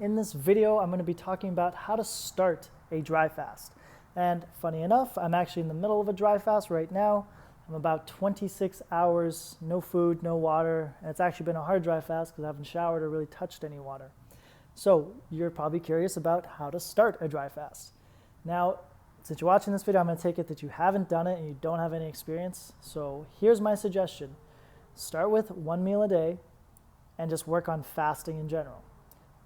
In this video, I'm going to be talking about how to start a dry fast. And funny enough, I'm actually in the middle of a dry fast right now. I'm about 26 hours, no food, no water, and it's actually been a hard dry fast because I haven't showered or really touched any water. So you're probably curious about how to start a dry fast. Now, since you're watching this video, I'm going to take it that you haven't done it and you don't have any experience. So here's my suggestion. Start with one meal a day and just work on fasting in general.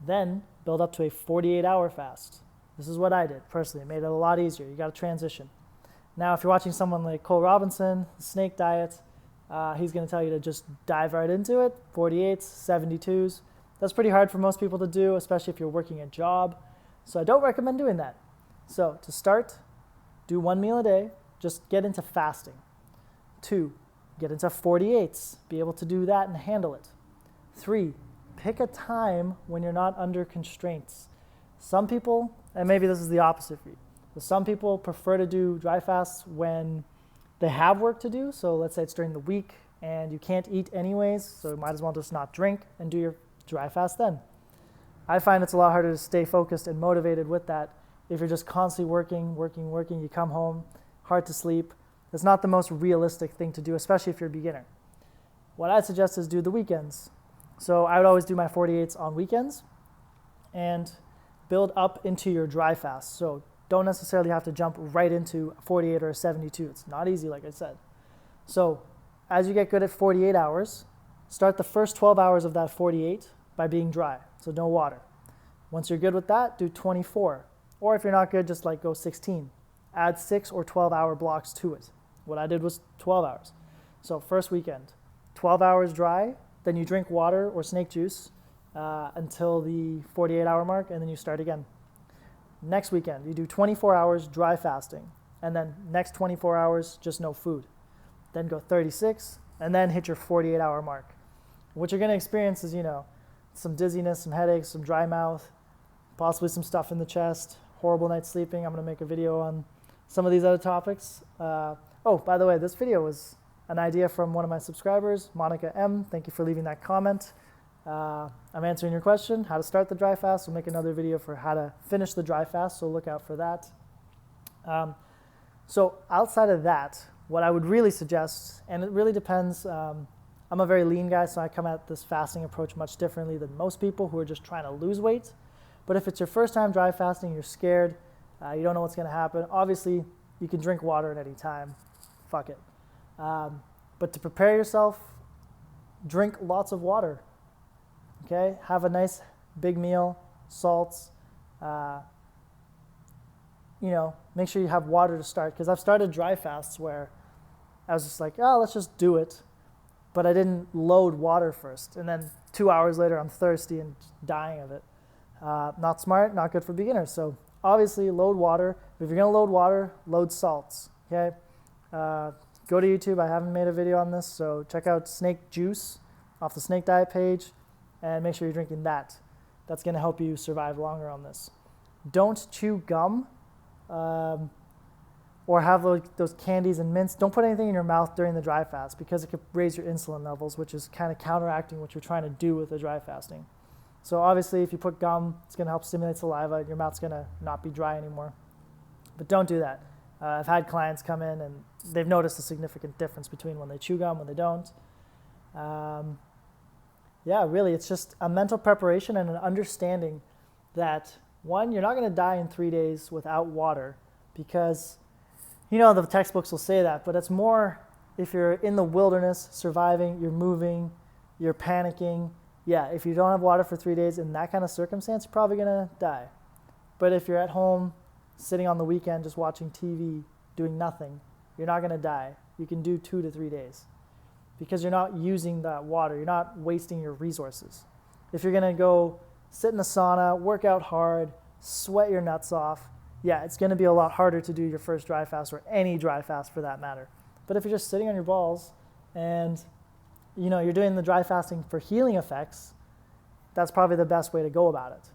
Then build up to a 48-hour fast. This is what I did personally. It made it a lot easier. You got to transition. Now, if you're watching someone like Cole Robinson, snake diet, he's going to tell you to just dive right into it. 48s, 72s. That's pretty hard for most people to do, especially if you're working a job. So I don't recommend doing that. So to start, do one meal a day. Just get into fasting. 2, get into 48s. Be able to do that and handle it. 3, pick a time when you're not under constraints. Some people, and maybe this is the opposite for you, but some people prefer to do dry fasts when they have work to do. So let's say it's during the week and you can't eat anyways, so you might as well just not drink and do your dry fast then. I find it's a lot harder to stay focused and motivated with that if you're just constantly working, you come home, hard to sleep. It's not the most realistic thing to do, especially if you're a beginner. What I'd suggest is do the weekends. So I would always do my 48s on weekends and build up into your dry fast. So don't necessarily have to jump right into a 48 or a 72. It's not easy, like I said. So as you get good at 48 hours, start the first 12 hours of that 48 by being dry, so no water. Once you're good with that, do 24. Or if you're not good, just go 16. Add 6 or 12-hour blocks to it. What I did was 12 hours. So first weekend, 12 hours dry, then you drink water or snake juice until the 48-hour mark, and then you start again. Next weekend, you do 24 hours dry fasting, and then next 24 hours, just no food. Then go 36, and then hit your 48-hour mark. What you're going to experience is, some dizziness, some headaches, some dry mouth, possibly some stuff in the chest, horrible night sleeping. I'm going to make a video on some of these other topics. Oh, by the way, this video was an idea from one of my subscribers, Monica M. Thank you for leaving that comment. I'm answering your question, how to start the dry fast. We'll make another video for how to finish the dry fast, so look out for that. So outside of that, what I would really suggest, and it really depends, I'm a very lean guy, so I come at this fasting approach much differently than most people who are just trying to lose weight. But if it's your first time dry fasting, you're scared, you don't know what's going to happen, obviously you can drink water at any time. Fuck it. But to prepare yourself, drink lots of water. Okay? Have a nice big meal, salts. Make sure you have water to start. Because I've started dry fasts where I was just like, oh, let's just do it. But I didn't load water first. And then 2 hours later, I'm thirsty and dying of it. Not smart, not good for beginners. So obviously, load water. If you're going to load water, load salts. Okay? Go to YouTube. I haven't made a video on this, so check out snake juice off the snake diet page and make sure you're drinking that. That's going to help you survive longer on this. Don't chew gum or have those candies and mints. Don't put anything in your mouth during the dry fast because it could raise your insulin levels, which is kind of counteracting what you're trying to do with the dry fasting. So obviously, if you put gum, it's going to help stimulate saliva. Your mouth's going to not be dry anymore. But don't do that. I've had clients come in and they've noticed a significant difference between when they chew gum, when they don't. Really, it's just a mental preparation and an understanding that, one, you're not going to die in 3 days without water because, the textbooks will say that, but it's more if you're in the wilderness, surviving, you're moving, you're panicking. Yeah, if you don't have water for 3 days in that kind of circumstance, you're probably going to die. But if you're at home, sitting on the weekend, just watching TV, doing nothing, you're not going to die. You can do 2 to 3 days because you're not using that water. You're not wasting your resources. If you're going to go sit in a sauna, work out hard, sweat your nuts off, yeah, it's going to be a lot harder to do your first dry fast or any dry fast for that matter. But if you're just sitting on your balls and you're doing the dry fasting for healing effects, that's probably the best way to go about it.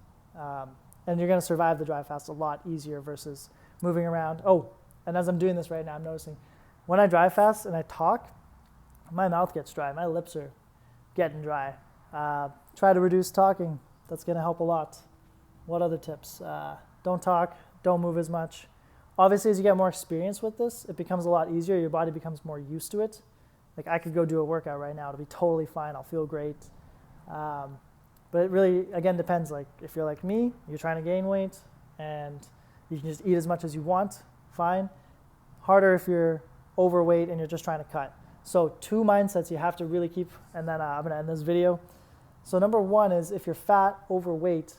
And you're going to survive the dry fast a lot easier versus moving around. Oh, and as I'm doing this right now, I'm noticing when I dry fast and I talk, my mouth gets dry. My lips are getting dry. Try to reduce talking. That's going to help a lot. What other tips? Don't talk, don't move as much. Obviously, as you get more experience with this, it becomes a lot easier. Your body becomes more used to it. Like I could go do a workout right now. It'll be totally fine. I'll feel great. But it really, again, depends. Like if you're like me, you're trying to gain weight and you can just eat as much as you want, fine. Harder if you're overweight and you're just trying to cut. So 2 mindsets you have to really keep, and then I'm going to end this video. So number 1 is if you're fat, overweight,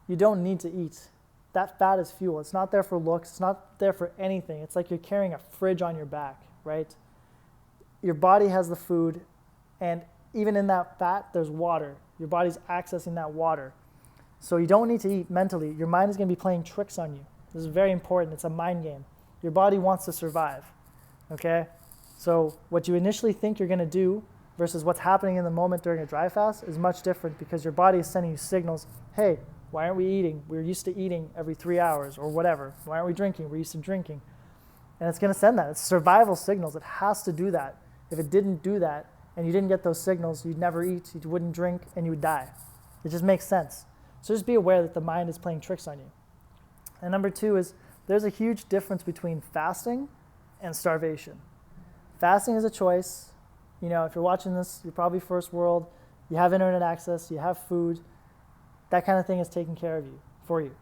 you don't need to eat. That fat is fuel. It's not there for looks. It's not there for anything. It's like you're carrying a fridge on your back, right? Your body has the food, and even in that fat, there's water. Your body's accessing that water. So you don't need to eat mentally. Your mind is going to be playing tricks on you. This is very important. It's a mind game. Your body wants to survive, okay? So what you initially think you're going to do versus what's happening in the moment during a dry fast is much different because your body is sending you signals, hey, why aren't we eating? We're used to eating every 3 hours or whatever. Why aren't we drinking? We're used to drinking. And it's going to send that. It's survival signals. It has to do that. If it didn't do that and you didn't get those signals, you'd never eat, you wouldn't drink, and you would die. It just makes sense. So just be aware that the mind is playing tricks on you. And number 2 is there's a huge difference between fasting and starvation. Fasting is a choice. You know, if you're watching this, you're probably first world, you have internet access, you have food, that kind of thing is taken care of you, for you.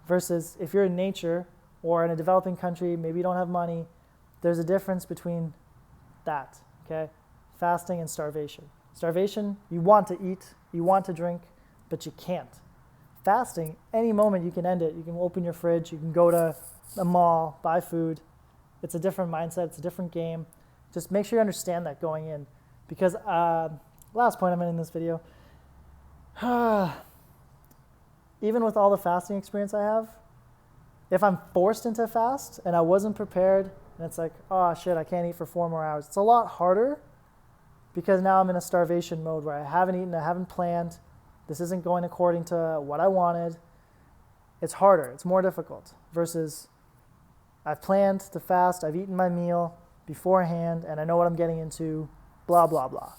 Versus if you're in nature or in a developing country, maybe you don't have money, there's a difference between that, okay? Fasting and starvation. Starvation, you want to eat, you want to drink, but you can't. Fasting, any moment you can end it. You can open your fridge, you can go to a mall, buy food. It's a different mindset, it's a different game. Just make sure you understand that going in. Because, last point I'm in this video, even with all the fasting experience I have, if I'm forced into fast and I wasn't prepared, and it's like, oh shit, I can't eat for 4 more hours, it's a lot harder because now I'm in a starvation mode where I haven't eaten, I haven't planned, this isn't going according to what I wanted. It's harder, it's more difficult versus I've planned to fast, I've eaten my meal beforehand, and I know what I'm getting into, blah, blah, blah.